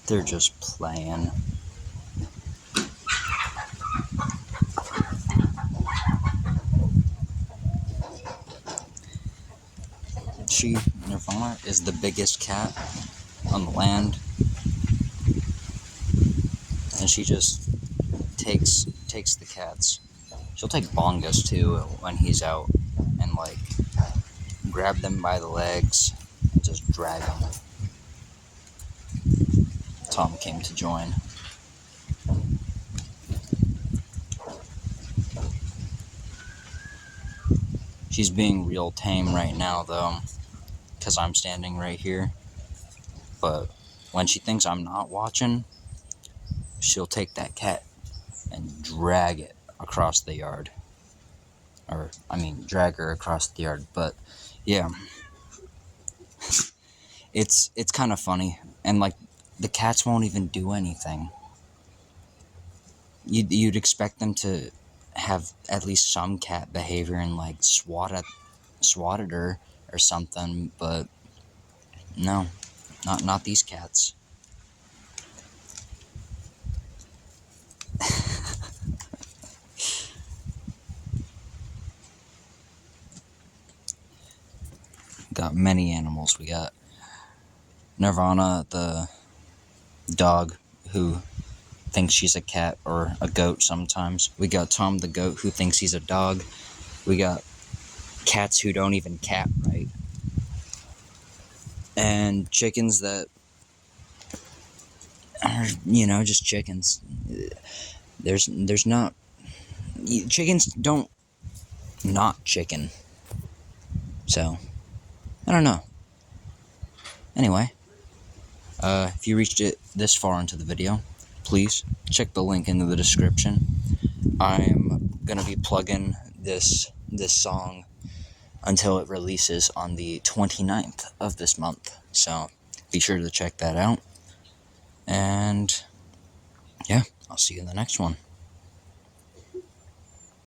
They're just playing. Nirvana is the biggest cat on the land, and she just takes the cats. She'll take Bongus too when he's out, and like grab them by the legs and just drag them. Tom came to join. She's being real tame right now though, because I'm standing right here. But when she thinks I'm not watching, she'll take that cat and drag it across the yard. Drag her across the yard. But yeah, it's kind of funny. And like, the cats won't even do anything. You'd expect them to have at least some cat behavior and like swatted her or something, but no, not these cats. Got many animals. We got Nirvana, the dog, who thinks she's a cat or a goat sometimes. We got Tom the goat, who thinks he's a dog. We got cats who don't even cat right. And chickens that are, just chickens. There's not... Chickens don't not chicken. So, I don't know. Anyway, if you reached it this far into the video, please check the link in the description. I'm gonna be plugging this song until it releases on the 29th of this month. So be sure to check that out. And yeah, I'll see you in the next one.